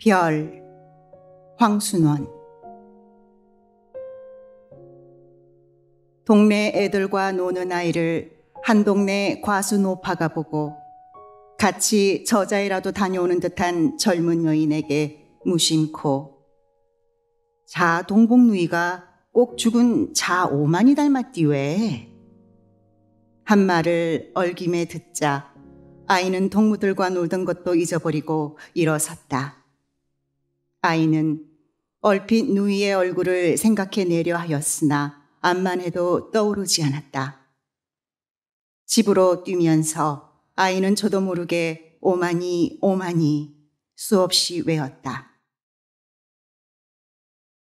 별, 황순원. 동네 애들과 노는 아이를 한 동네 과수노파가 보고 같이 저자에라도 다녀오는 듯한 젊은 여인에게 무심코 자 동복누이가 꼭 죽은 자 오만이 닮았디 왜? 한 말을 얼김에 듣자 아이는 동무들과 놀던 것도 잊어버리고 일어섰다. 아이는 얼핏 누이의 얼굴을 생각해내려 하였으나 암만 해도 떠오르지 않았다. 집으로 뛰면서 아이는 저도 모르게 오마니 오마니 수없이 외웠다.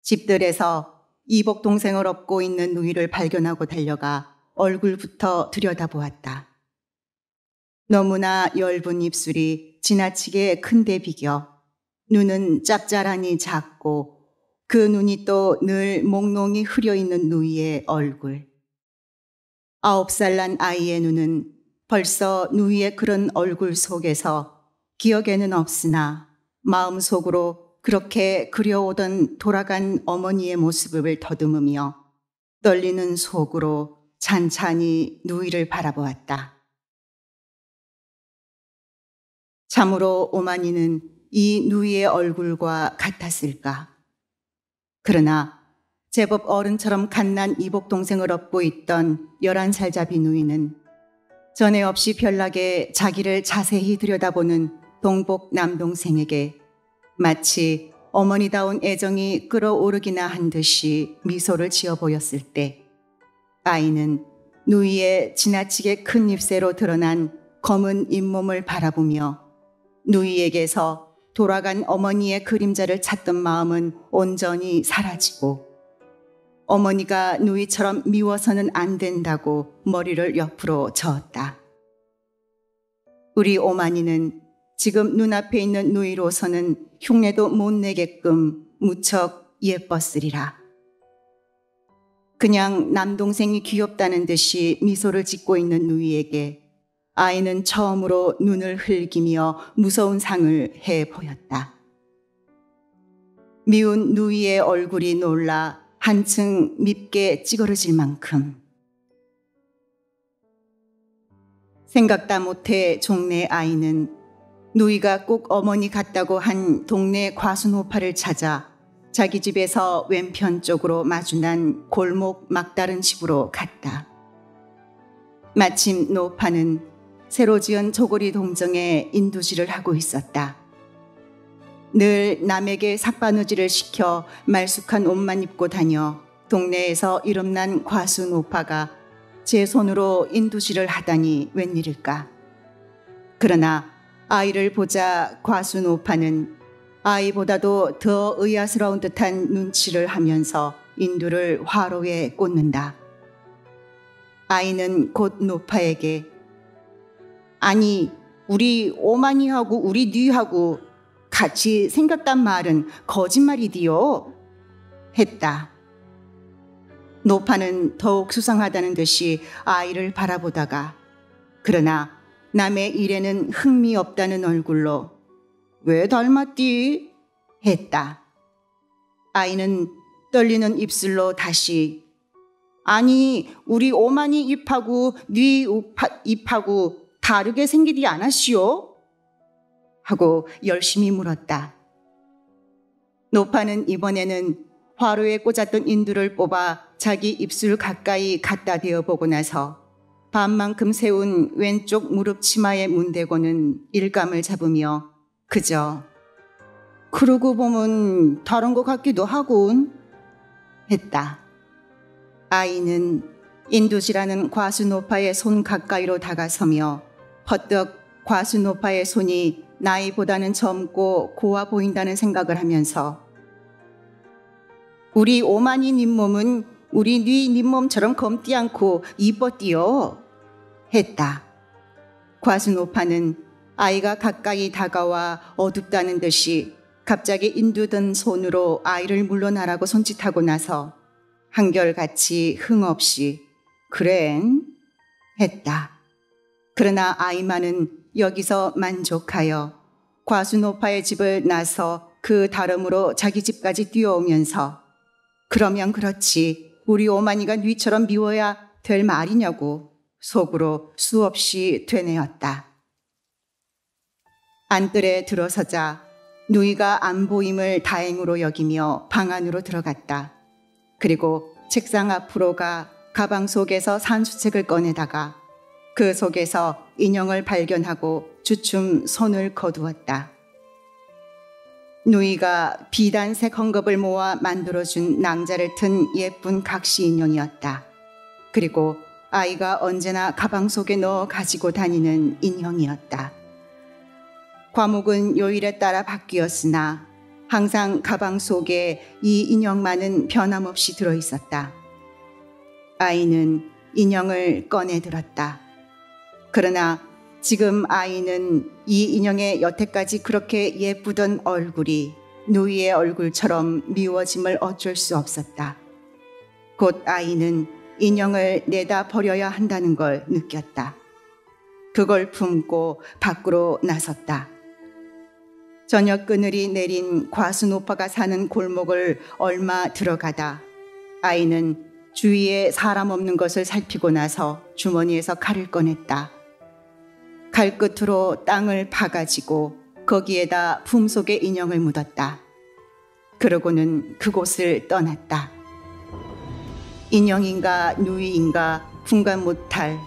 집들에서 이복 동생을 업고 있는 누이를 발견하고 달려가 얼굴부터 들여다보았다. 너무나 엷은 입술이 지나치게 큰데 비겨 눈은 짭짤하니 작고 그 눈이 또 늘 몽롱이 흐려있는 누이의 얼굴. 9살 난 아이의 눈은 벌써 누이의 그런 얼굴 속에서 기억에는 없으나 마음속으로 그렇게 그려오던 돌아간 어머니의 모습을 더듬으며 떨리는 속으로 찬찬히 누이를 바라보았다. 참으로 오만이는 이 누이의 얼굴과 같았을까? 그러나 제법 어른처럼 갓난 이복 동생을 업고 있던 11살 잡이 누이는 전에 없이 별나게 자기를 자세히 들여다보는 동복 남동생에게 마치 어머니다운 애정이 끓어오르기나 한 듯이 미소를 지어 보였을 때 아이는 누이의 지나치게 큰 잎새로 드러난 검은 잇몸을 바라보며 누이에게서 돌아간 어머니의 그림자를 찾던 마음은 온전히 사라지고 어머니가 누이처럼 미워서는 안 된다고 머리를 옆으로 저었다. 우리 오만이는 지금 눈앞에 있는 누이로서는 흉내도 못 내게끔 무척 예뻤으리라. 그냥 남동생이 귀엽다는 듯이 미소를 짓고 있는 누이에게 아이는 처음으로 눈을 흘기며 무서운 상을 해 보였다. 미운 누이의 얼굴이 놀라 한층 밉게 찌그러질 만큼. 생각다 못해 종래 아이는 누이가 꼭 어머니 같다고 한 동네 과수노파를 찾아 자기 집에서 왼편 쪽으로 마주난 골목 막다른 집으로 갔다. 마침 노파는 새로 지은 조고리 동정에 인두질을 하고 있었다. 늘 남에게 삭바느질을 시켜 말쑥한 옷만 입고 다녀 동네에서 이름난 과수 노파가 제 손으로 인두질을 하다니 웬일일까. 그러나 아이를 보자 과수 노파는 아이보다도 더 의아스러운 듯한 눈치를 하면서 인두를 화로에 꽂는다. 아이는 곧 노파에게 아니 우리 오마니하고 우리 뉘하고 같이 생겼단 말은 거짓말이디요 했다. 노파는 더욱 수상하다는 듯이 아이를 바라보다가 그러나 남의 일에는 흥미 없다는 얼굴로 왜 닮았디? 했다. 아이는 떨리는 입술로 다시 아니 우리 오마니 입하고 뉘 입하고 다르게 생기디 않았시오? 하고 열심히 물었다. 노파는 이번에는 화로에 꽂았던 인두를 뽑아 자기 입술 가까이 갖다 대어 보고 나서 반만큼 세운 왼쪽 무릎 치마에 문대고는 일감을 잡으며 그저 그러고 보면 다른 것 같기도 하군 했다. 아이는 인두질하는 과수노파의 손 가까이로 다가서며 퍼뜩 과수노파의 손이 나이보다는 젊고 고와 보인다는 생각을 하면서 우리 오마니 님 몸은 우리 뉘 님 몸처럼 검지 않고 이뻤디요 했다. 과수노파는 아이가 가까이 다가와 어둡다는 듯이 갑자기 인두든 손으로 아이를 물러나라고 손짓하고 나서 한결같이 흥없이 그랜 했다. 그러나 아이만은 여기서 만족하여 과수노파의 집을 나서 그 다름으로 자기 집까지 뛰어오면서 그러면 그렇지 우리 오마니가 뉘처럼 미워야 될 말이냐고 속으로 수없이 되뇌었다. 안뜰에 들어서자 누이가 안 보임을 다행으로 여기며 방 안으로 들어갔다. 그리고 책상 앞으로 가 가방 속에서 산수책을 꺼내다가 그 속에서 인형을 발견하고 주춤 손을 거두었다. 누이가 비단색 헝겊을 모아 만들어준 낭자를 튼 예쁜 각시 인형이었다. 그리고 아이가 언제나 가방 속에 넣어 가지고 다니는 인형이었다. 과목은 요일에 따라 바뀌었으나 항상 가방 속에 이 인형만은 변함없이 들어있었다. 아이는 인형을 꺼내 들었다. 그러나 지금 아이는 이 인형의 여태까지 그렇게 예쁘던 얼굴이 누이의 얼굴처럼 미워짐을 어쩔 수 없었다. 곧 아이는 인형을 내다 버려야 한다는 걸 느꼈다. 그걸 품고 밖으로 나섰다. 저녁 그늘이 내린 과수노파가 사는 골목을 얼마 들어가다 아이는 주위에 사람 없는 것을 살피고 나서 주머니에서 칼을 꺼냈다. 칼 끝으로 땅을 파가지고 거기에다 품속에 인형을 묻었다. 그러고는 그곳을 떠났다. 인형인가 누이인가 분간 못할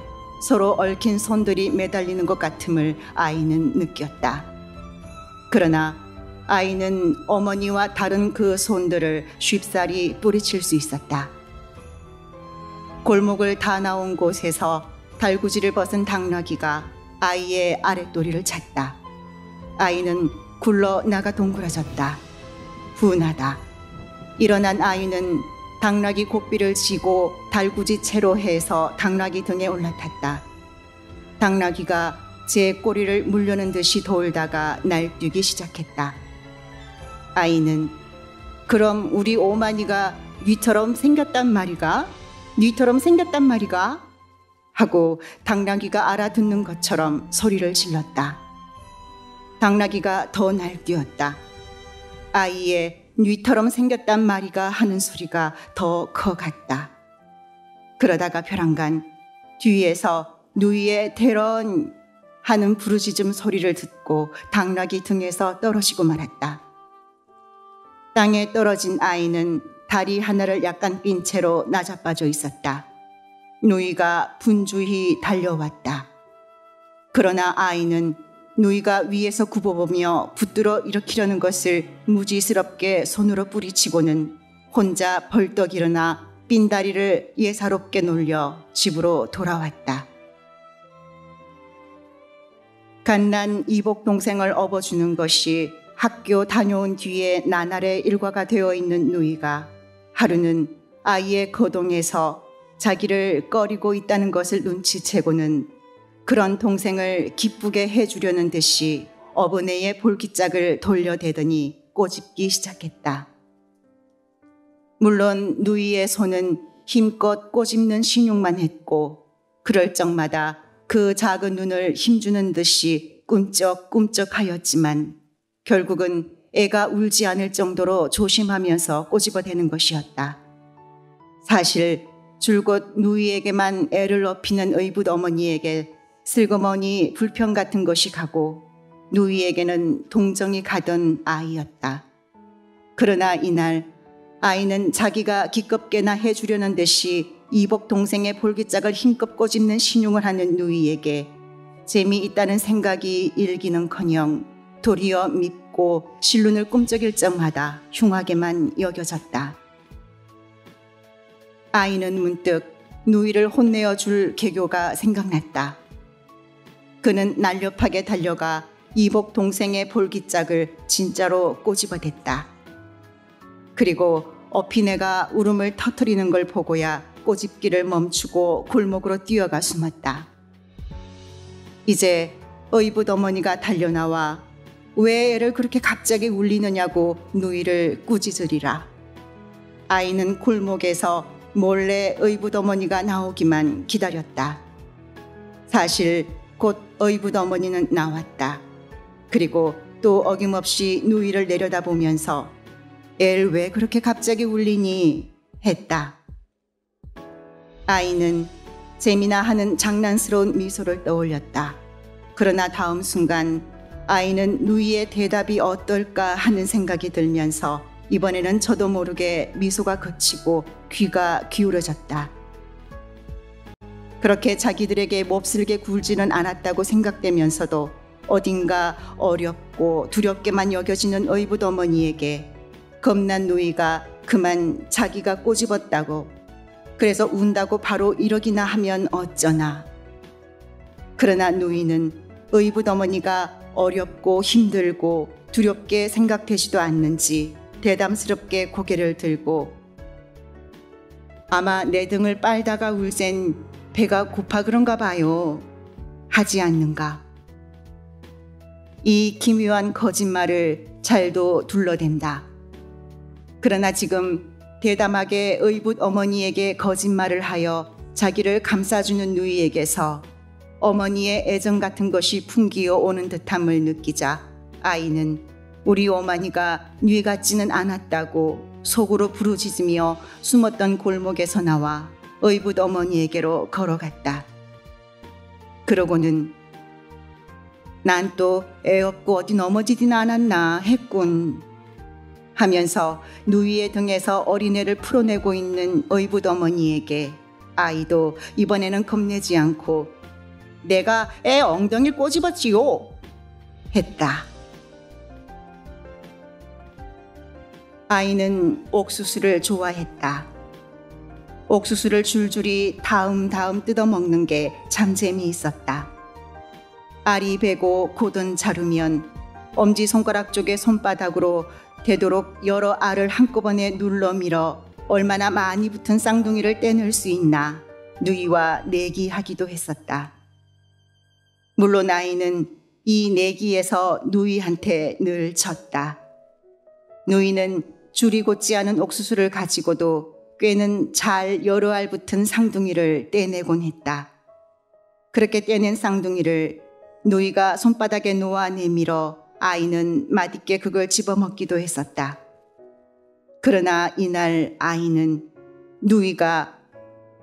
서로 얽힌 손들이 매달리는 것 같음을 아이는 느꼈다. 그러나 아이는 어머니와 다른 그 손들을 쉽사리 뿌리칠 수 있었다. 골목을 다 나온 곳에서 달구지를 벗은 당나귀가 아이의 아랫도리를 찼다. 아이는 굴러 나가 동그라졌다. 분하다. 일어난 아이는 당나귀 고삐를 쥐고 달구지 채로 해서 당나귀 등에 올라탔다. 당나귀가 제 꼬리를 물려는 듯이 돌다가 날뛰기 시작했다. 아이는 그럼 우리 오마니가 뉘처럼 생겼단 말이가? 뉘처럼 생겼단 말이가? 하고 당나귀가 알아듣는 것처럼 소리를 질렀다. 당나귀가 더 날뛰었다. 아이의 뉘처럼 생겼단 말이가 하는 소리가 더 커갔다. 그러다가 벼랑간 뒤에서 누이의 대런 하는 부르짖음 소리를 듣고 당나귀 등에서 떨어지고 말았다. 땅에 떨어진 아이는 다리 하나를 약간 삔 채로 나자빠져 있었다. 누이가 분주히 달려왔다. 그러나 아이는 누이가 위에서 굽어보며 붙들어 일으키려는 것을 무지스럽게 손으로 뿌리치고는 혼자 벌떡 일어나 삔 다리를 예사롭게 놀려 집으로 돌아왔다. 갓난 이복 동생을 업어주는 것이 학교 다녀온 뒤에 나날의 일과가 되어 있는 누이가 하루는 아이의 거동에서 자기를 꺼리고 있다는 것을 눈치채고는 그런 동생을 기쁘게 해주려는 듯이 어버네의 볼기짝을 돌려대더니 꼬집기 시작했다. 물론 누이의 손은 힘껏 꼬집는 신용만 했고 그럴 적마다 그 작은 눈을 힘주는 듯이 꿈쩍꿈쩍하였지만 결국은 애가 울지 않을 정도로 조심하면서 꼬집어대는 것이었다. 사실 줄곧 누이에게만 애를 업히는 의붓 어머니에게 슬그머니 불평 같은 것이 가고 누이에게는 동정이 가던 아이였다. 그러나 이날 아이는 자기가 기껍게나 해주려는 듯이 이복 동생의 볼기짝을 힘껏 꼬집는 신용을 하는 누이에게 재미있다는 생각이 일기는커녕 도리어 밉고 실눈을 꿈쩍일 적마다 흉하게만 여겨졌다. 아이는 문득 누이를 혼내어 줄 개교가 생각났다. 그는 날렵하게 달려가 이복 동생의 볼기짝을 진짜로 꼬집어댔다. 그리고 업힌 애가 울음을 터뜨리는 걸 보고야 꼬집기를 멈추고 골목으로 뛰어가 숨었다. 이제 의붓 어머니가 달려나와 왜 애를 그렇게 갑자기 울리느냐고 누이를 꾸짖으리라. 아이는 골목에서 몰래 의붓 어머니가 나오기만 기다렸다. 사실 곧 의붓 어머니는 나왔다. 그리고 또 또 어김없이 누이를 내려다보면서 엘 왜 그렇게 갑자기 울리니? 했다. 아이는 재미나 하는 장난스러운 미소를 떠올렸다. 그러나 다음 순간 아이는 누이의 대답이 어떨까 하는 생각이 들면서 이번에는 저도 모르게 미소가 그치고 귀가 기울어졌다. 그렇게 자기들에게 몹쓸게 굴지는 않았다고 생각되면서도 어딘가 어렵고 두렵게만 여겨지는 의붓 어머니에게 겁난 누이가 그만 자기가 꼬집었다고, 그래서 운다고 바로 이러기나 하면 어쩌나. 그러나 누이는 의붓 어머니가 어렵고 힘들고 두렵게 생각되지도 않는지 대담스럽게 고개를 들고 아마 내 등을 빨다가 울센 배가 고파 그런가 봐요. 하지 않는가. 이 기묘한 거짓말을 잘도 둘러댄다. 그러나 지금 대담하게 의붓 어머니에게 거짓말을 하여 자기를 감싸주는 누이에게서 어머니의 애정 같은 것이 풍기어 오는 듯함을 느끼자 아이는 우리 어머니가 누이 같지는 않았다고 속으로 부르짖으며 숨었던 골목에서 나와 의붓 어머니에게로 걸어갔다. 그러고는 난 또 애 없고 어디 넘어지지나 않았나 했군 하면서 누이의 등에서 어린애를 풀어내고 있는 의붓 어머니에게 아이도 이번에는 겁내지 않고 내가 애 엉덩이를 꼬집었지요 했다. 아이는 옥수수를 좋아했다. 옥수수를 줄줄이 다음 뜯어먹는 게 참 재미있었다. 알이 베고 고든 자르면 엄지손가락 쪽의 손바닥으로 되도록 여러 알을 한꺼번에 눌러 밀어 얼마나 많이 붙은 쌍둥이를 떼낼 수 있나 누이와 내기하기도 했었다. 물론 아이는 이 내기에서 누이한테 늘 졌다. 누이는 줄이 곧지 않은 옥수수를 가지고도 꽤는 잘 여러 알 붙은 쌍둥이를 떼내곤 했다. 그렇게 떼낸 쌍둥이를 누이가 손바닥에 놓아 내밀어 아이는 맛있게 그걸 집어먹기도 했었다. 그러나 이날 아이는 누이가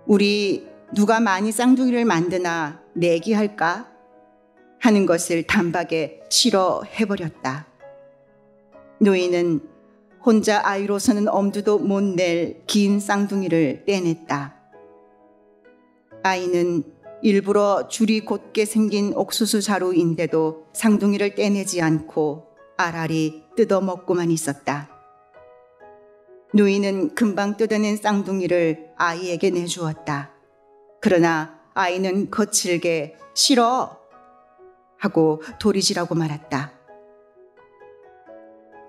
우리 누가 많이 쌍둥이를 만드나 내기할까? 하는 것을 단박에 싫어해버렸다. 누이는 혼자 아이로서는 엄두도 못 낼 긴 쌍둥이를 떼냈다. 아이는 일부러 줄이 곧게 생긴 옥수수 자루인데도 쌍둥이를 떼내지 않고 알알이 뜯어먹고만 있었다. 누이는 금방 뜯어낸 쌍둥이를 아이에게 내주었다. 그러나 아이는 거칠게 싫어 하고 도리지라고 말았다.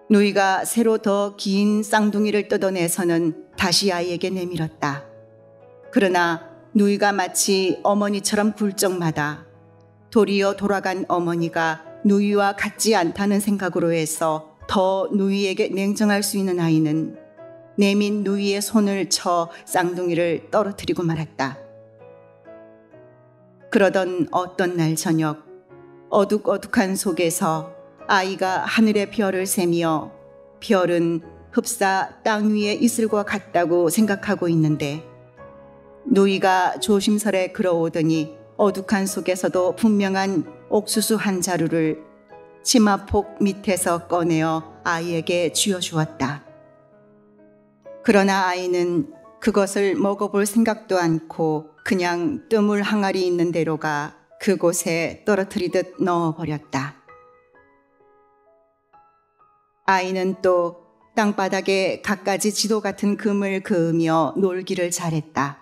누이가 새로 더 긴 쌍둥이를 뜯어내서는 다시 아이에게 내밀었다. 그러나 누이가 마치 어머니처럼 굴 적마다 도리어 돌아간 어머니가 누이와 같지 않다는 생각으로 해서 더 누이에게 냉정할 수 있는 아이는 내민 누이의 손을 쳐 쌍둥이를 떨어뜨리고 말았다. 그러던 어떤 날 저녁 어둑어둑한 속에서 아이가 하늘의 별을 세며 별은 흡사 땅 위에 이슬과 같다고 생각하고 있는데 누이가 조심스레 걸어오더니 어둑한 속에서도 분명한 옥수수 한 자루를 치마폭 밑에서 꺼내어 아이에게 쥐어주었다. 그러나 아이는 그것을 먹어볼 생각도 않고 그냥 뜨물 항아리 있는 대로 가 그곳에 떨어뜨리듯 넣어버렸다. 아이는 또 땅바닥에 갖가지 지도 같은 금을 그으며 놀기를 잘했다.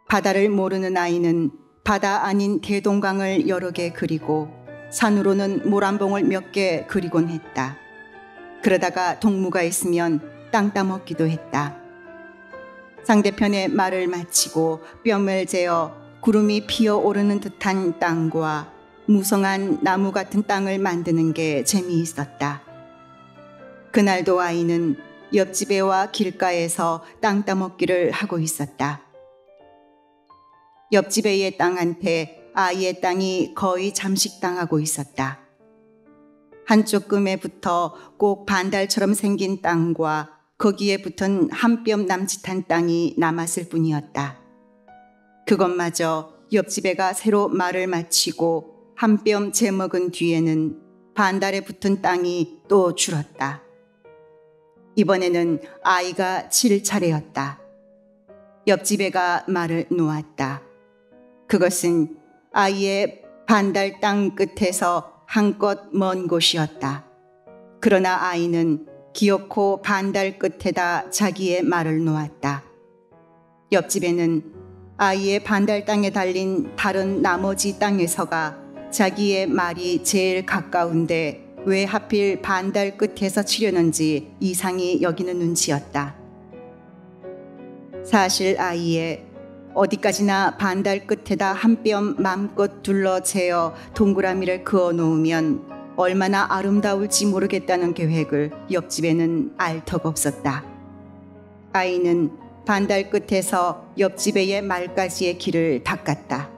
바다를 모르는 아이는 바다 아닌 대동강을 여러 개 그리고 산으로는 모란봉을 몇 개 그리곤 했다. 그러다가 동무가 있으면 땅 따먹기도 했다. 상대편의 말을 마치고 뼘을 재어 구름이 피어오르는 듯한 땅과 무성한 나무 같은 땅을 만드는 게 재미있었다. 그날도 아이는 옆집애와 길가에서 땅 따먹기를 하고 있었다. 옆집애의 땅한테 아이의 땅이 거의 잠식당하고 있었다. 한쪽 끔에 붙어 꼭 반달처럼 생긴 땅과 거기에 붙은 한 뼘 남짓한 땅이 남았을 뿐이었다. 그것마저 옆집 애가 새로 말을 마치고 한 뼘 재먹은 뒤에는 반달에 붙은 땅이 또 줄었다. 이번에는 아이가 칠 차례였다. 옆집 애가 말을 놓았다. 그것은 아이의 반달 땅 끝에서 한껏 먼 곳이었다. 그러나 아이는 기어코 반달 끝에다 자기의 말을 놓았다. 옆집에는 아이의 반달 땅에 달린 다른 나머지 땅에서가 자기의 말이 제일 가까운데 왜 하필 반달 끝에서 치려는지 이상히 여기는 눈치였다. 사실 아이의 어디까지나 반달 끝에다 한 뼘 맘껏 둘러 재어 동그라미를 그어 놓으면 얼마나 아름다울지 모르겠다는 계획을 옆집에는 알 터가 없었다. 아이는 반달 끝에서 옆집의 말까지의 길을 닦았다.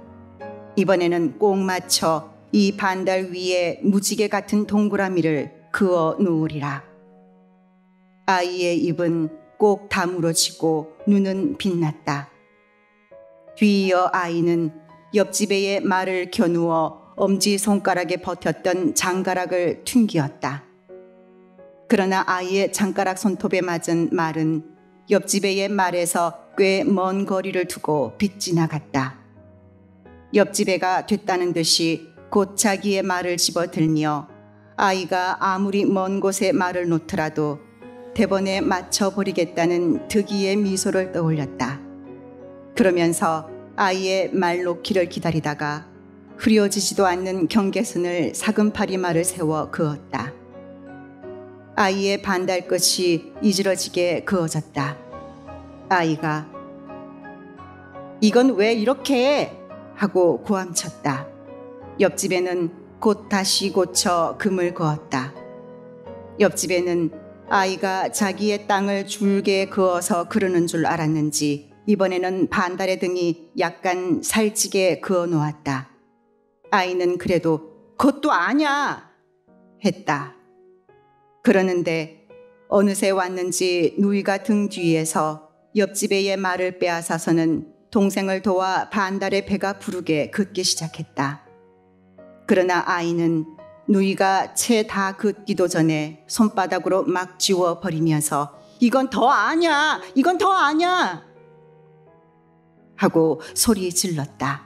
이번에는 꼭 맞춰 이 반달 위에 무지개 같은 동그라미를 그어 놓으리라. 아이의 입은 꼭 다물어지고 눈은 빛났다. 뒤이어 아이는 옆집의 말을 겨누어 엄지손가락에 버텼던 장가락을 튕기었다. 그러나 아이의 장가락 손톱에 맞은 말은 옆집의 말에서 꽤 먼 거리를 두고 빗지나갔다. 옆집 애가 됐다는 듯이 곧 자기의 말을 집어들며 아이가 아무리 먼 곳에 말을 놓더라도 대번에 맞춰버리겠다는 득이의 미소를 떠올렸다. 그러면서 아이의 말 놓기를 기다리다가 흐려지지도 않는 경계선을 사금파리 말을 세워 그었다. 아이의 반달 끝이 이지러지게 그어졌다. 아이가 "이건 왜 이렇게 해?" 하고 고함쳤다. 옆집에는 곧 다시 고쳐 금을 그었다. 옆집에는 아이가 자기의 땅을 줄게 그어서 그러는 줄 알았는지 이번에는 반달의 등이 약간 살찌게 그어 놓았다. 아이는 그래도 "그것도 아냐!" 했다. 그러는데 어느새 왔는지 누이가 등 뒤에서 옆집의 말을 빼앗아서는 동생을 도와 반달의 배가 부르게 긋기 시작했다. 그러나 아이는 누이가 채 다 긋기도 전에 손바닥으로 막 지워버리면서 "이건 더 아냐! 이건 더 아냐!" 하고 소리 질렀다.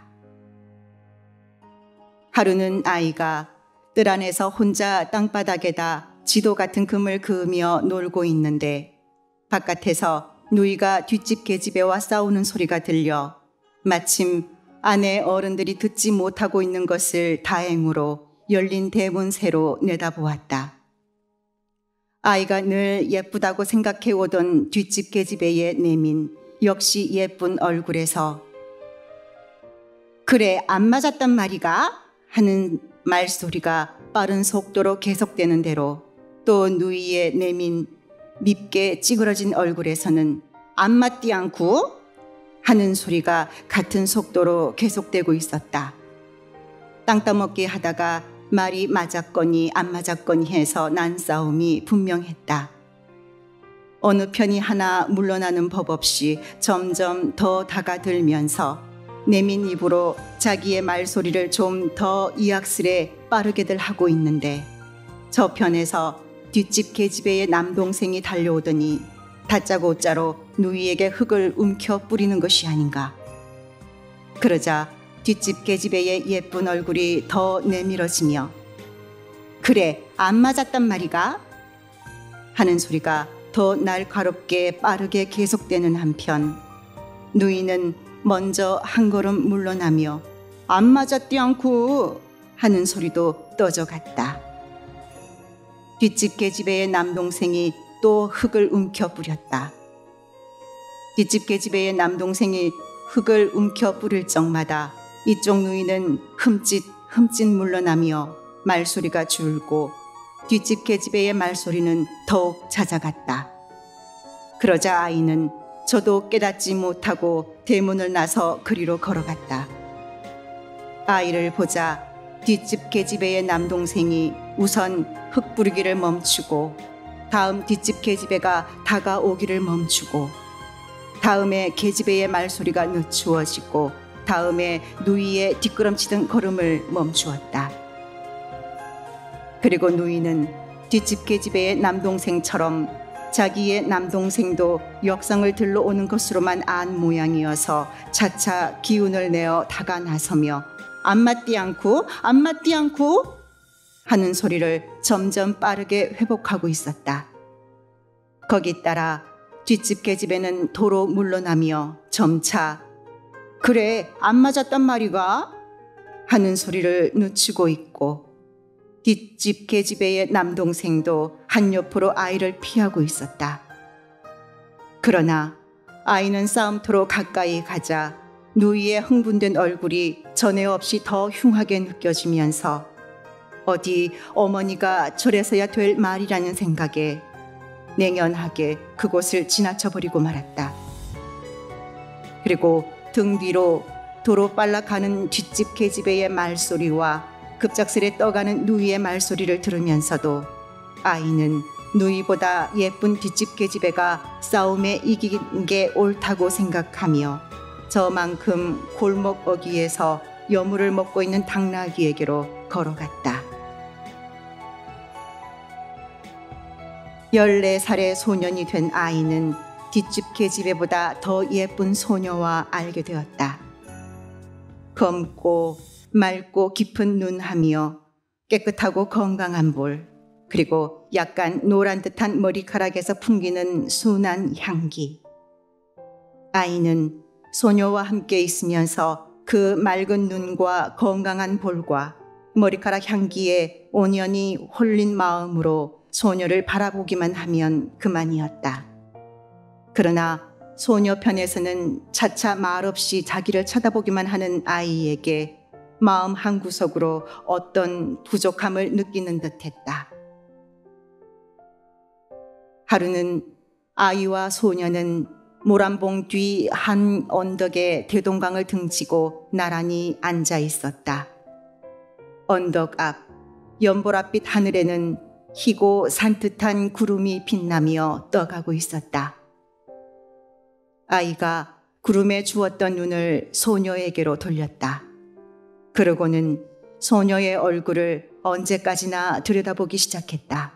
하루는 아이가 뜰 안에서 혼자 땅바닥에다 지도 같은 금을 그으며 놀고 있는데 바깥에서 누이가 뒷집 계집애와 싸우는 소리가 들려 마침 아내 어른들이 듣지 못하고 있는 것을 다행으로 열린 대문새로 내다보았다. 아이가 늘 예쁘다고 생각해 오던 뒷집 계집애의 내민 역시 예쁜 얼굴에서 "그래, 안 맞았단 말이가?" 하는 말소리가 빠른 속도로 계속되는 대로 또 누이의 내민 밉게 찌그러진 얼굴에서는 "안 맞디 않고?" 하는 소리가 같은 속도로 계속되고 있었다. 땅 따먹기 하다가 말이 맞았거니 안 맞았거니 해서 난 싸움이 분명했다. 어느 편이 하나 물러나는 법 없이 점점 더 다가들면서 내민 입으로 자기의 말소리를 좀 더 이악스레 빠르게들 하고 있는데 저편에서 뒷집 계집애의 남동생이 달려오더니 다짜고짜로 누이에게 흙을 움켜 뿌리는 것이 아닌가. 그러자 뒷집 계집애의 예쁜 얼굴이 더 내밀어지며 "그래, 안 맞았단 말이가?" 하는 소리가 더 날카롭게 빠르게 계속되는 한편 누이는 먼저 한 걸음 물러나며 "안 맞았디 않고?" 하는 소리도 떠져갔다. 뒷집 계집애의 남동생이 또 흙을 움켜 뿌렸다. 뒷집 계집애의 남동생이 흙을 움켜 뿌릴 적마다 이쪽 누이는 흠칫 물러나며 말소리가 줄고 뒷집 계집애의 말소리는 더욱 잦아갔다. 그러자 아이는 저도 깨닫지 못하고 대문을 나서 그리로 걸어갔다. 아이를 보자 뒷집 계집애의 남동생이 우선 흙 뿌리기를 멈추고, 다음 뒷집 계집애가 다가오기를 멈추고, 다음에 계집애의 말소리가 늦추어지고, 다음에 누이의 뒷걸음치던 걸음을 멈추었다. 그리고 누이는 뒷집 계집애의 남동생처럼 자기의 남동생도 역성을 들러오는 것으로만 안 모양이어서 차차 기운을 내어 다가 나서며 안 맞디 않고 하는 소리를 점점 빠르게 회복하고 있었다. 거기 따라 뒷집 계집애는 도로 물러나며 점차 그래 안 맞았단 말이가 하는 소리를 늦추고 있고, 뒷집 계집애의 남동생도 한옆으로 아이를 피하고 있었다. 그러나 아이는 싸움터로 가까이 가자 누이의 흥분된 얼굴이 전에 없이 더 흉하게 느껴지면서 어디 어머니가 저래서야 될 말이라는 생각에 냉연하게 그곳을 지나쳐버리고 말았다. 그리고 등 뒤로 도로 빨라가는 뒷집 계집애의 말소리와 급작스레 떠가는 누이의 말소리를 들으면서도 아이는 누이보다 예쁜 뒷집 계집애가 싸움에 이긴 게 옳다고 생각하며 저만큼 골목 어귀에서 여물을 먹고 있는 당나귀에게로 걸어갔다. 14살의 소년이 된 아이는 뒷집 계집애보다 더 예쁜 소녀와 알게 되었다. 검고 맑고 깊은 눈하며 깨끗하고 건강한 볼, 그리고 약간 노란 듯한 머리카락에서 풍기는 순한 향기. 아이는 소녀와 함께 있으면서 그 맑은 눈과 건강한 볼과 머리카락 향기에 온연히 홀린 마음으로 소녀를 바라보기만 하면 그만이었다. 그러나 소녀 편에서는 차차 말없이 자기를 쳐다보기만 하는 아이에게 마음 한구석으로 어떤 부족함을 느끼는 듯했다. 하루는 아이와 소녀는 모란봉 뒤 한 언덕에 대동강을 등지고 나란히 앉아 있었다. 언덕 앞 연보랏빛 하늘에는 희고 산뜻한 구름이 빛나며 떠가고 있었다. 아이가 구름에 주었던 눈을 소녀에게로 돌렸다. 그러고는 소녀의 얼굴을 언제까지나 들여다보기 시작했다.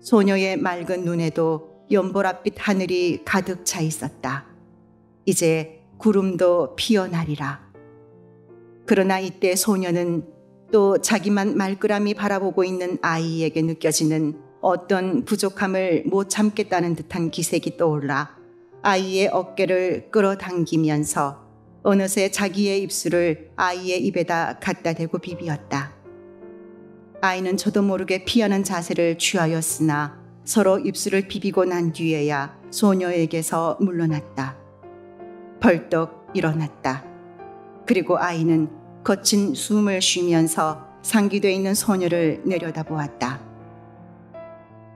소녀의 맑은 눈에도 연보랏빛 하늘이 가득 차 있었다. 이제 구름도 피어나리라. 그러나 이때 소녀는 또 자기만 말끄라미 바라보고 있는 아이에게 느껴지는 어떤 부족함을 못 참겠다는 듯한 기색이 떠올라 아이의 어깨를 끌어당기면서 어느새 자기의 입술을 아이의 입에다 갖다 대고 비비었다. 아이는 저도 모르게 피하는 자세를 취하였으나 서로 입술을 비비고 난 뒤에야 소녀에게서 물러났다. 벌떡 일어났다. 그리고 아이는 거친 숨을 쉬면서 상기돼 있는 소녀를 내려다보았다.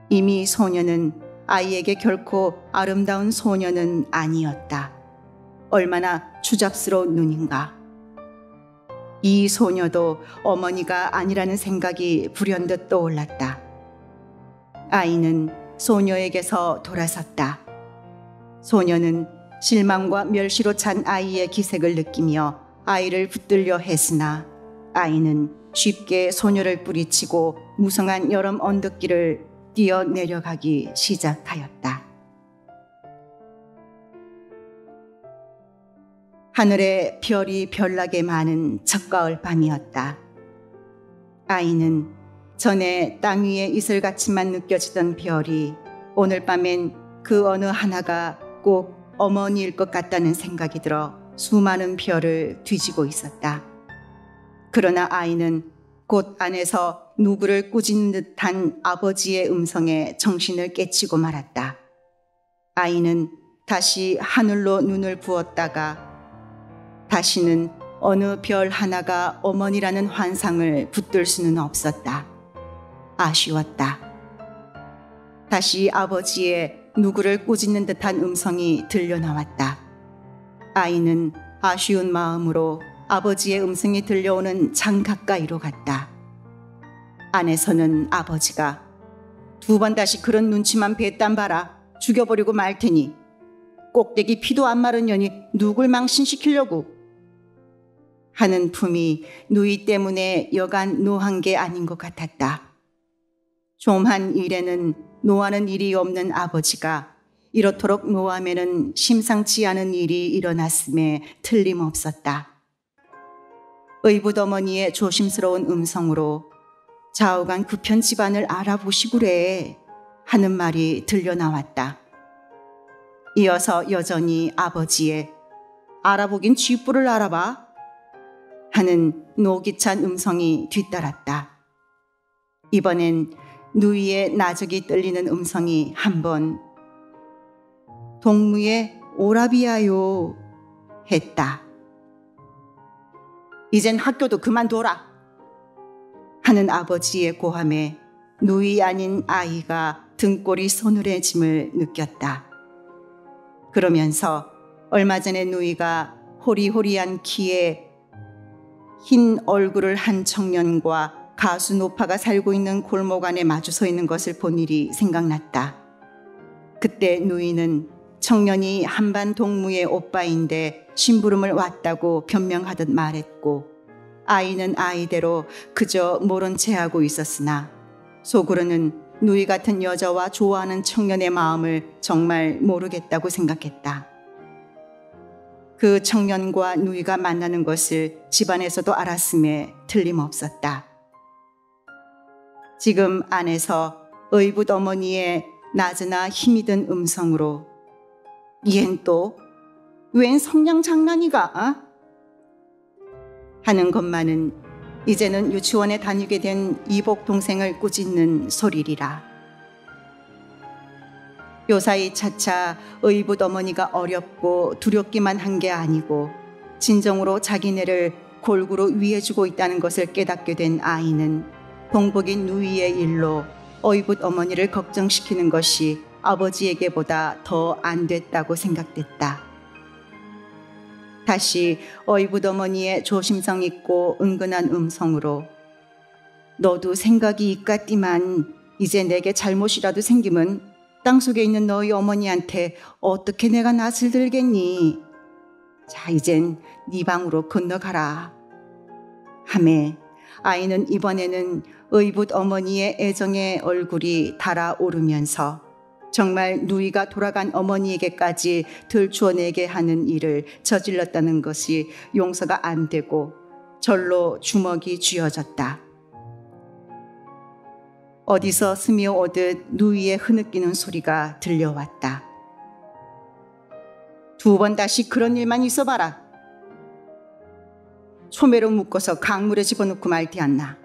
이미 소녀는 아이에게 결코 아름다운 소녀는 아니었다. 얼마나 추잡스러운 눈인가. 이 소녀도 어머니가 아니라는 생각이 불현듯 떠올랐다. 아이는 소녀에게서 돌아섰다. 소녀는 실망과 멸시로 찬 아이의 기색을 느끼며 아이를 붙들려 했으나 아이는 쉽게 소녀를 뿌리치고 무성한 여름 언덕길을 뛰어 내려가기 시작하였다. 하늘에 별이 별나게 많은 젖가을 밤이었다. 아이는 전에 땅 위에 이슬같이만 느껴지던 별이 오늘 밤엔 그 어느 하나가 꼭 어머니일 것 같다는 생각이 들어 수많은 별을 뒤지고 있었다. 그러나 아이는 곧 안에서 누구를 꾸짖는 듯한 아버지의 음성에 정신을 깨치고 말았다. 아이는 다시 하늘로 눈을 부었다가 다시는 어느 별 하나가 어머니라는 환상을 붙들 수는 없었다. 아쉬웠다. 다시 아버지의 누구를 꾸짖는 듯한 음성이 들려나왔다. 아이는 아쉬운 마음으로 아버지의 음성이 들려오는 장 가까이로 갔다. 안에서는 아버지가 두 번 다시 그런 눈치만 뱉단 봐라. 죽여버리고 말 테니. 꼭대기 피도 안 마른 년이 누굴 망신시키려고. 하는 품이 누이 때문에 여간 노한 게 아닌 것 같았다. 좀한 일에는 노하는 일이 없는 아버지가 이렇도록 노하면은 심상치 않은 일이 일어났음에 틀림없었다. 의붓어머니의 조심스러운 음성으로 좌우간 급현 집안을 알아보시구래 하는 말이 들려나왔다. 이어서 여전히 아버지의 알아보긴 쥐뿔을 알아봐 하는 노기찬 음성이 뒤따랐다. 이번엔 누이의 나적이 떨리는 음성이 한번 동무의 오라비야요 했다. 이젠 학교도 그만둬라 하는 아버지의 고함에 누이 아닌 아이가 등골이 서늘해짐을 느꼈다. 그러면서 얼마 전에 누이가 호리호리한 키에 흰 얼굴을 한 청년과 가수 노파가 살고 있는 골목 안에 마주 서 있는 것을 본 일이 생각났다. 그때 누이는 청년이 한반 동무의 오빠인데 심부름을 왔다고 변명하듯 말했고, 아이는 아이대로 그저 모른 채 하고 있었으나 속으로는 누이 같은 여자와 좋아하는 청년의 마음을 정말 모르겠다고 생각했다. 그 청년과 누이가 만나는 것을 집안에서도 알았음에 틀림없었다. 지금 안에서 의붓 어머니의 낮으나 힘이 든 음성으로 얜 또 웬 성냥 장난이가? 하는 것만은 이제는 유치원에 다니게 된 이복 동생을 꾸짖는 소리리라. 요사이 차차 의붓 어머니가 어렵고 두렵기만 한 게 아니고 진정으로 자기네를 골고루 위해주고 있다는 것을 깨닫게 된 아이는 동복인 누이의 일로 의붓 어머니를 걱정시키는 것이 아버지에게보다 더 안 됐다고 생각됐다. 다시 의붓 어머니의 조심성 있고 은근한 음성으로 너도 생각이 있겠디만 이제 내게 잘못이라도 생기면 땅속에 있는 너희 어머니한테 어떻게 내가 낯을 들겠니? 자, 이젠 네 방으로 건너가라. 하매 아이는 이번에는 의붓 어머니의 애정의 얼굴이 달아오르면서 정말 누이가 돌아간 어머니에게까지 들추어내게 하는 일을 저질렀다는 것이 용서가 안 되고 절로 주먹이 쥐어졌다. 어디서 스며오듯 누이의 흐느끼는 소리가 들려왔다. 두 번 다시 그런 일만 있어봐라. 소매로 묶어서 강물에 집어넣고 말디 않나.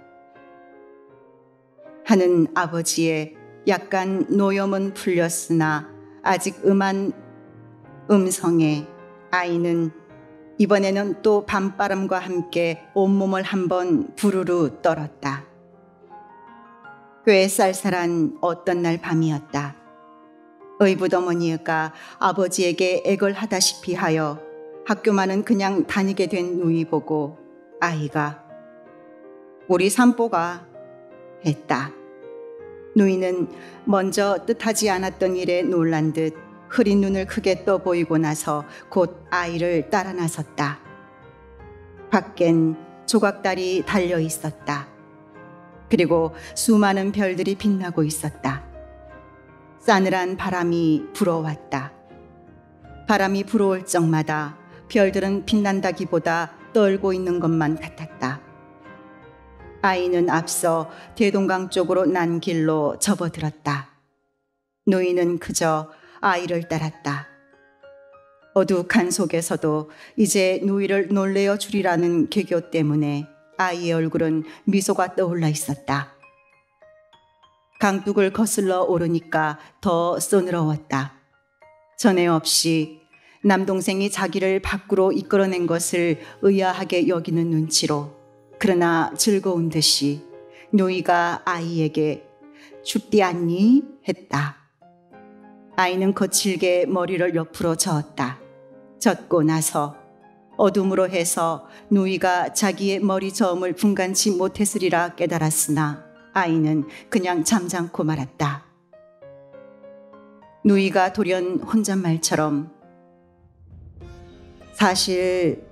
하는 아버지의 약간 노염은 풀렸으나 아직 음한 음성에 아이는 이번에는 또 밤바람과 함께 온몸을 한번 부르르 떨었다. 꽤 쌀쌀한 어떤 날 밤이었다. 의붓 어머니가 아버지에게 액을 하다시피 하여 학교만은 그냥 다니게 된 누이 보고 아이가 우리 산보가 했다. 누이는 먼저 뜻하지 않았던 일에 놀란 듯 흐린 눈을 크게 떠 보이고 나서 곧 아이를 따라 나섰다. 밖엔 조각달이 달려 있었다. 그리고 수많은 별들이 빛나고 있었다. 싸늘한 바람이 불어왔다. 바람이 불어올 적마다 별들은 빛난다기보다 떨고 있는 것만 같았다. 아이는 앞서 대동강 쪽으로 난 길로 접어들었다. 누이는 그저 아이를 따랐다. 어둑한 속에서도 이제 누이를 놀래어 주리라는 계교 때문에 아이의 얼굴은 미소가 떠올라 있었다. 강둑을 거슬러 오르니까 더 서늘어웠다. 전에 없이 남동생이 자기를 밖으로 이끌어낸 것을 의아하게 여기는 눈치로 그러나 즐거운 듯이 누이가 아이에게 춥디 않니? 했다. 아이는 거칠게 머리를 옆으로 저었다. 젖고 나서 어둠으로 해서 누이가 자기의 머리 저음을 분간치 못했으리라 깨달았으나 아이는 그냥 잠잠고 말았다. 누이가 돌연 혼잣말처럼 사실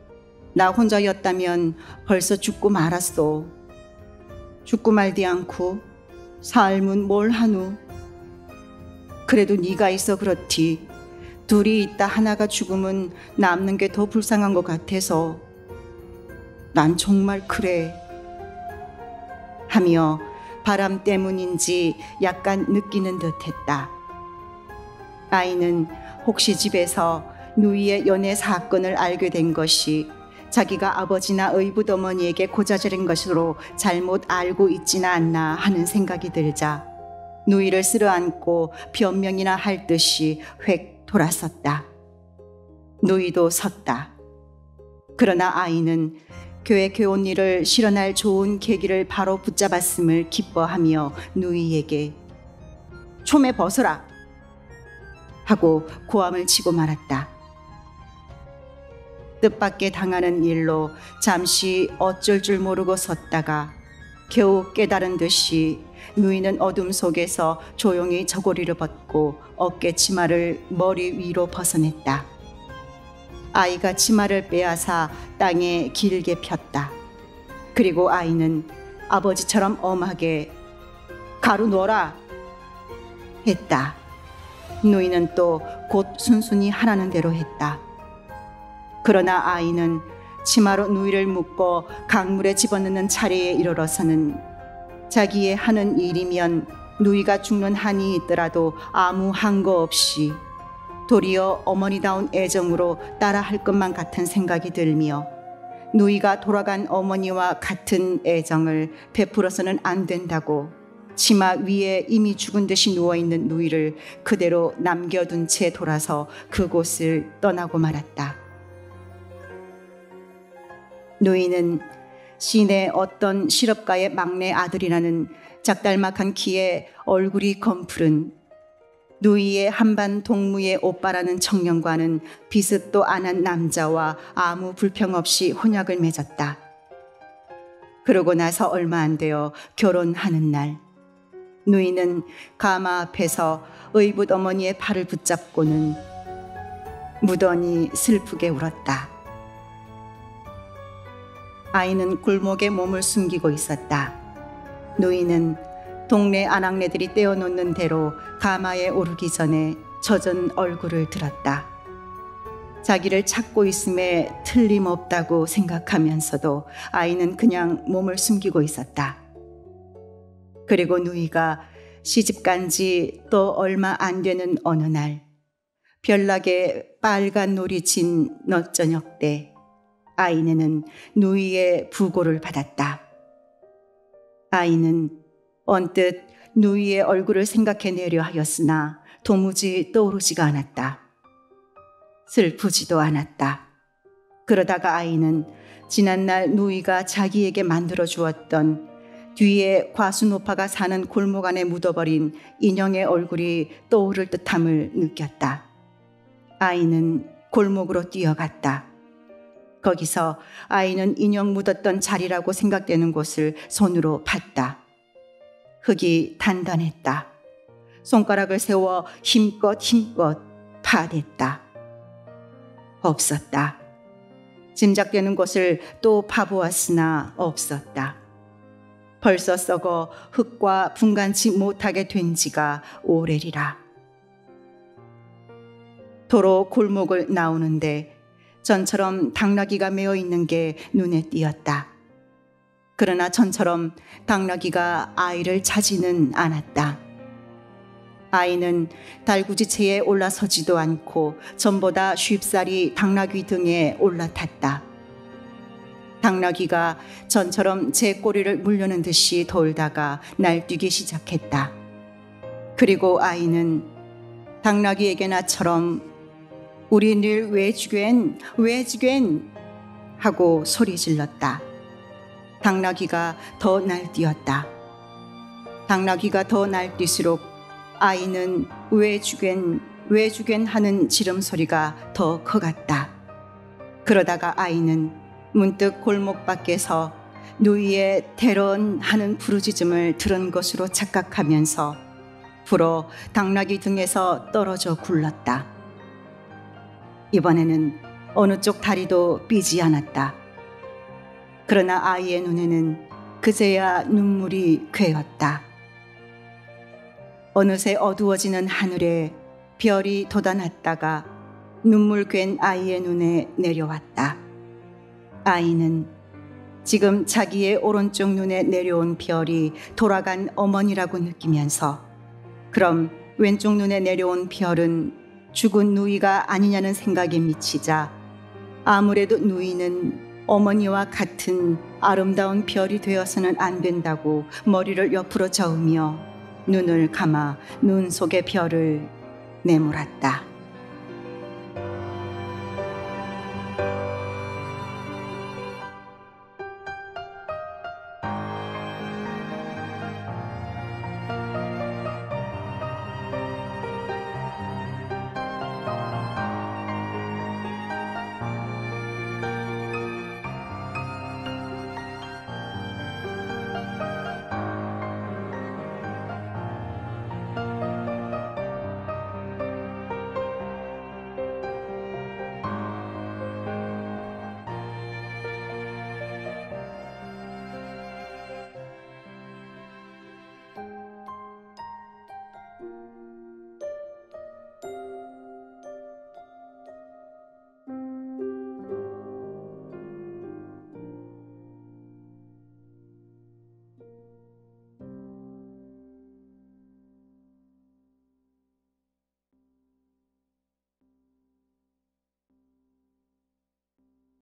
나 혼자였다면 벌써 죽고 말았소. 죽고 말디 않고 삶은 뭘 하누. 그래도 네가 있어 그렇디. 둘이 있다 하나가 죽으면 남는 게 더 불쌍한 것 같아서 난 정말 그래. 하며 바람 때문인지 약간 느끼는 듯했다. 아이는 혹시 집에서 누이의 연애 사건을 알게 된 것이 자기가 아버지나 의붓어머니에게 고자질한 것으로 잘못 알고 있지는 않나 하는 생각이 들자 누이를 쓸어안고 변명이나 할 듯이 획 돌아섰다. 누이도 섰다. 그러나 아이는 교회 교훈일을 실현할 좋은 계기를 바로 붙잡았음을 기뻐하며 누이에게 촌에 벗어라 하고 고함을 치고 말았다. 뜻밖의 당하는 일로 잠시 어쩔 줄 모르고 섰다가 겨우 깨달은 듯이 누이는 어둠 속에서 조용히 저고리를 벗고 어깨 치마를 머리 위로 벗어냈다. 아이가 치마를 빼앗아 땅에 길게 폈다. 그리고 아이는 아버지처럼 엄하게 가루 넣어라 했다. 누이는 또 곧 순순히 하라는 대로 했다. 그러나 아이는 치마로 누이를 묶고 강물에 집어넣는 차례에 이르러서는 자기의 하는 일이면 누이가 죽는 한이 있더라도 아무 항거 없이 도리어 어머니다운 애정으로 따라할 것만 같은 생각이 들며 누이가 돌아간 어머니와 같은 애정을 베풀어서는 안 된다고 치마 위에 이미 죽은 듯이 누워있는 누이를 그대로 남겨둔 채 돌아서 그곳을 떠나고 말았다. 누이는 시내 어떤 실업가의 막내 아들이라는 작달막한 키에 얼굴이 검푸른 누이의 한반 동무의 오빠라는 청년과는 비슷도 않은 남자와 아무 불평 없이 혼약을 맺었다. 그러고 나서 얼마 안 되어 결혼하는 날 누이는 가마 앞에서 의붓 어머니의 팔을 붙잡고는 무던히 슬프게 울었다. 아이는 골목에 몸을 숨기고 있었다. 누이는 동네 아낙네들이 떼어놓는 대로 가마에 오르기 전에 젖은 얼굴을 들었다. 자기를 찾고 있음에 틀림없다고 생각하면서도 아이는 그냥 몸을 숨기고 있었다. 그리고 누이가 시집간 지 또 얼마 안 되는 어느 날 별나게 빨간 놀이 친 늦저녁 때 아이네는 누이의 부고를 받았다. 아이는 언뜻 누이의 얼굴을 생각해내려 하였으나 도무지 떠오르지가 않았다. 슬프지도 않았다. 그러다가 아이는 지난날 누이가 자기에게 만들어 주었던 뒤에 과수노파가 사는 골목 안에 묻어버린 인형의 얼굴이 떠오를 듯함을 느꼈다. 아이는 골목으로 뛰어갔다. 거기서 아이는 인형 묻었던 자리라고 생각되는 곳을 손으로 팠다. 흙이 단단했다. 손가락을 세워 힘껏 파댔다. 없었다. 짐작되는 곳을 또 파보았으나 없었다. 벌써 썩어 흙과 분간치 못하게 된 지가 오래리라. 도로 골목을 나오는데 전처럼 당나귀가 메어 있는 게 눈에 띄었다. 그러나 전처럼 당나귀가 아이를 차지는 않았다. 아이는 달구지체에 올라서지도 않고 전보다 쉽사리 당나귀 등에 올라탔다. 당나귀가 전처럼 제 꼬리를 물려는 듯이 돌다가 날뛰기 시작했다. 그리고 아이는 당나귀에게 나처럼 우리 늘 왜 죽겐 하고 소리 질렀다. 당나귀가 더 날뛰었다. 당나귀가 더 날뛸수록 아이는 왜 죽겐 하는 지름소리가 더 커갔다. 그러다가 아이는 문득 골목 밖에서 누이의 대런 하는 부르짖음을 들은 것으로 착각하면서 불어 당나귀 등에서 떨어져 굴렀다. 이번에는 어느 쪽 다리도 삐지 않았다. 그러나 아이의 눈에는 그제야 눈물이 괴었다. 어느새 어두워지는 하늘에 별이 돋아났다가 눈물 괴인 아이의 눈에 내려왔다. 아이는 지금 자기의 오른쪽 눈에 내려온 별이 돌아간 어머니라고 느끼면서 그럼 왼쪽 눈에 내려온 별은 죽은 누이가 아니냐는 생각에 미치자 아무래도 누이는 어머니와 같은 아름다운 별이 되어서는 안 된다고 머리를 옆으로 저으며 눈을 감아 눈 속의 별을 내몰았다.